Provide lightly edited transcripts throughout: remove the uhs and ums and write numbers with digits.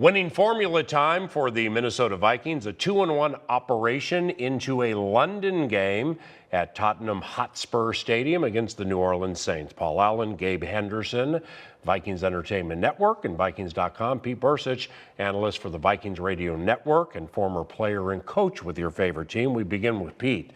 Winning formula time for the Minnesota Vikings, a 2-1 operation into a London game at Tottenham Hotspur Stadium against the New Orleans Saints. Paul Allen, Gabe Henderson, Vikings Entertainment Network and Vikings.com. Pete Bercich, analyst for the Vikings Radio Network and former player and coach with your favorite team. We begin with Pete.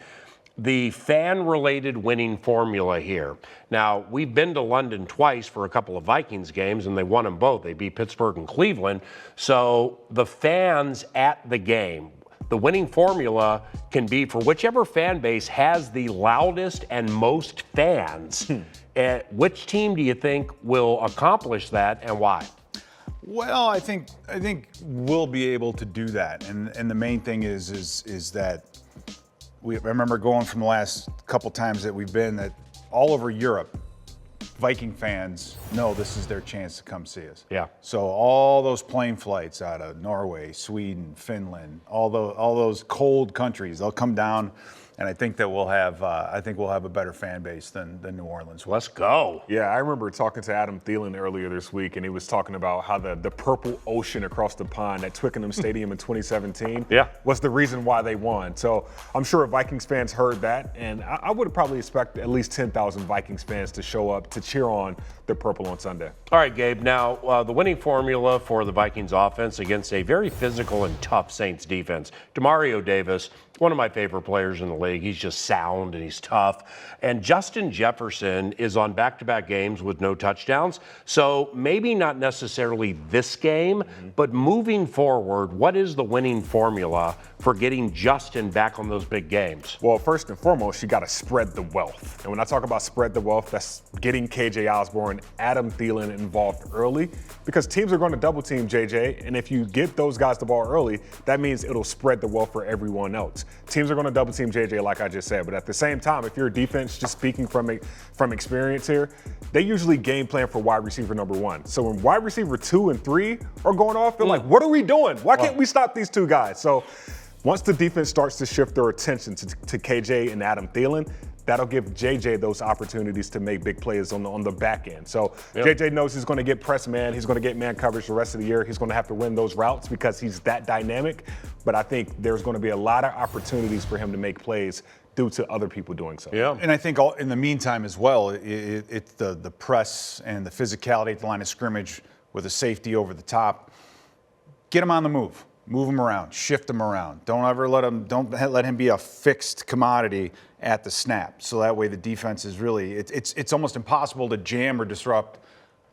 The fan-related winning formula here. Now, we've been to London twice for a couple of Vikings games, and they won them both. They beat Pittsburgh and Cleveland. So the fans at the game, the winning formula can be for whichever fan base has the loudest and most fans. Which team do you think will accomplish that, and why? Well, I think we'll be able to do that, and the main thing is that I remember going from the last couple times that we've been that all over Europe, Viking fans know this is their chance to come see us. Yeah. So all those plane flights out of Norway, Sweden, Finland, all those cold countries, they'll come down, and I think that we'll have a better fan base than New Orleans. Let's go. Yeah, I remember talking to Adam Thielen earlier this week, and he was talking about how the purple ocean across the pond at Twickenham Stadium in 2017 was the reason why they won. So I'm sure Vikings fans heard that, and I would probably expect at least 10,000 Vikings fans to show up to cheer on the purple on Sunday. All right, Gabe. Now, the winning formula for the Vikings offense against a very physical and tough Saints defense. Demario Davis, one of my favorite players in the league. He's just sound and he's tough. And Justin Jefferson is on back-to-back games with no touchdowns. So maybe not necessarily this game, but moving forward, what is the winning formula for getting Justin back on those big games? Well, first and foremost, you got to spread the wealth. And when I talk about spread the wealth, that's getting KJ Osborne, Adam Thielen involved early, because teams are going to double team JJ. And if you get those guys the ball early, that means it'll spread the wealth for everyone else. Teams are going to double team JJ, like I just said. But at the same time, if you're a defense, just speaking from experience here, they usually game plan for wide receiver number one. So when wide receiver 2 and 3 are going off, they're like, what are we doing? Why can't we stop these two guys? So once the defense starts to shift their attention to KJ and Adam Thielen, that'll give JJ those opportunities to make big plays on the back end. So JJ knows he's going to get press man. He's going to get man coverage the rest of the year. He's going to have to win those routes because he's that dynamic. But I think there's going to be a lot of opportunities for him to make plays due to other people doing so. Yeah. And I think in the meantime as well, it's the press and the physicality at the line of scrimmage with a safety over the top. Get him on the move. Move him around, shift him around. Don't let him be a fixed commodity at the snap. So that way the defense is really, it's almost impossible to jam or disrupt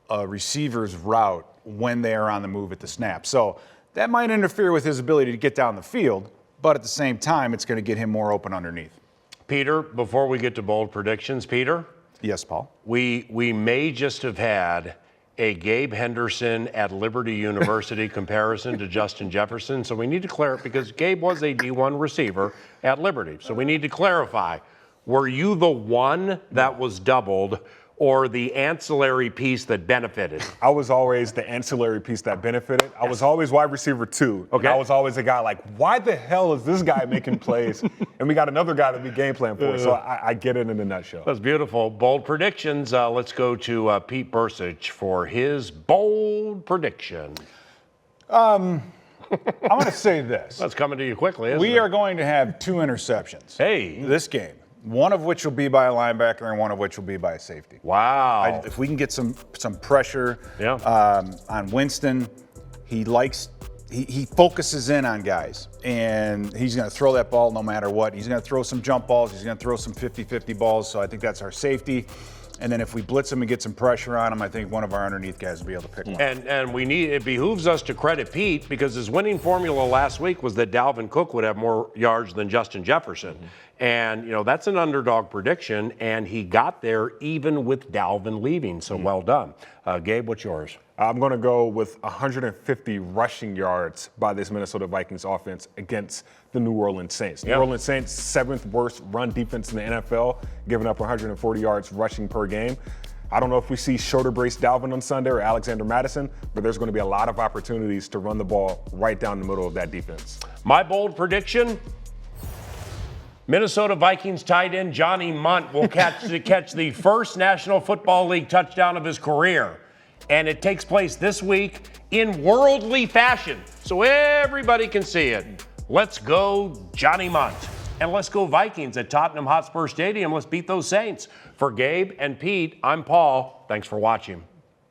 a receiver's route when they are on the move at the snap. So that might interfere with his ability to get down the field, but at the same time, it's going to get him more open underneath. Peter, before we get to bold predictions, Peter? Yes, Paul? We may just have had a Gabe Henderson at Liberty University comparison to Justin Jefferson. So we need to clarify, because Gabe was a D1 receiver at Liberty. So we need to clarify, were you the one that was doubled or the ancillary piece that benefited? I was always the ancillary piece that benefited. I was always wide receiver 2. Okay. I was always a guy like, why the hell is this guy making plays? And we got another guy that we game plan for. So I get it in a nutshell. That's beautiful. Bold predictions. Let's go to Pete Bercich for his bold prediction. I'm going to say this. That's coming to you quickly, isn't it? We are going to have 2 interceptions. Hey. This game. One of which will be by a linebacker and one of which will be by a safety. Wow. If we can get some pressure on Winston, he focuses in on guys, and he's going to throw that ball no matter what. He's going to throw some jump balls. He's going to throw some 50-50 balls, so I think that's our safety. And then if we blitz him and get some pressure on him, I think one of our underneath guys will be able to pick one. And it behooves us to credit Pete, because his winning formula last week was that Dalvin Cook would have more yards than Justin Jefferson. And, that's an underdog prediction, and he got there even with Dalvin leaving, so well done. Gabe, what's yours? I'm going to go with 150 rushing yards by this Minnesota Vikings offense against the New Orleans Saints. New Orleans Saints, 7th worst run defense in the NFL, giving up 140 yards rushing per game. I don't know if we see shoulder brace Dalvin on Sunday or Alexander Madison, but there's going to be a lot of opportunities to run the ball right down the middle of that defense. My bold prediction, Minnesota Vikings tight end Johnny Munt will catch the first National Football League touchdown of his career. And it takes place this week in worldly fashion, so everybody can see it. Let's go Johnny Munt. And let's go Vikings at Tottenham Hotspur Stadium. Let's beat those Saints. For Gabe and Pete, I'm Paul. Thanks for watching.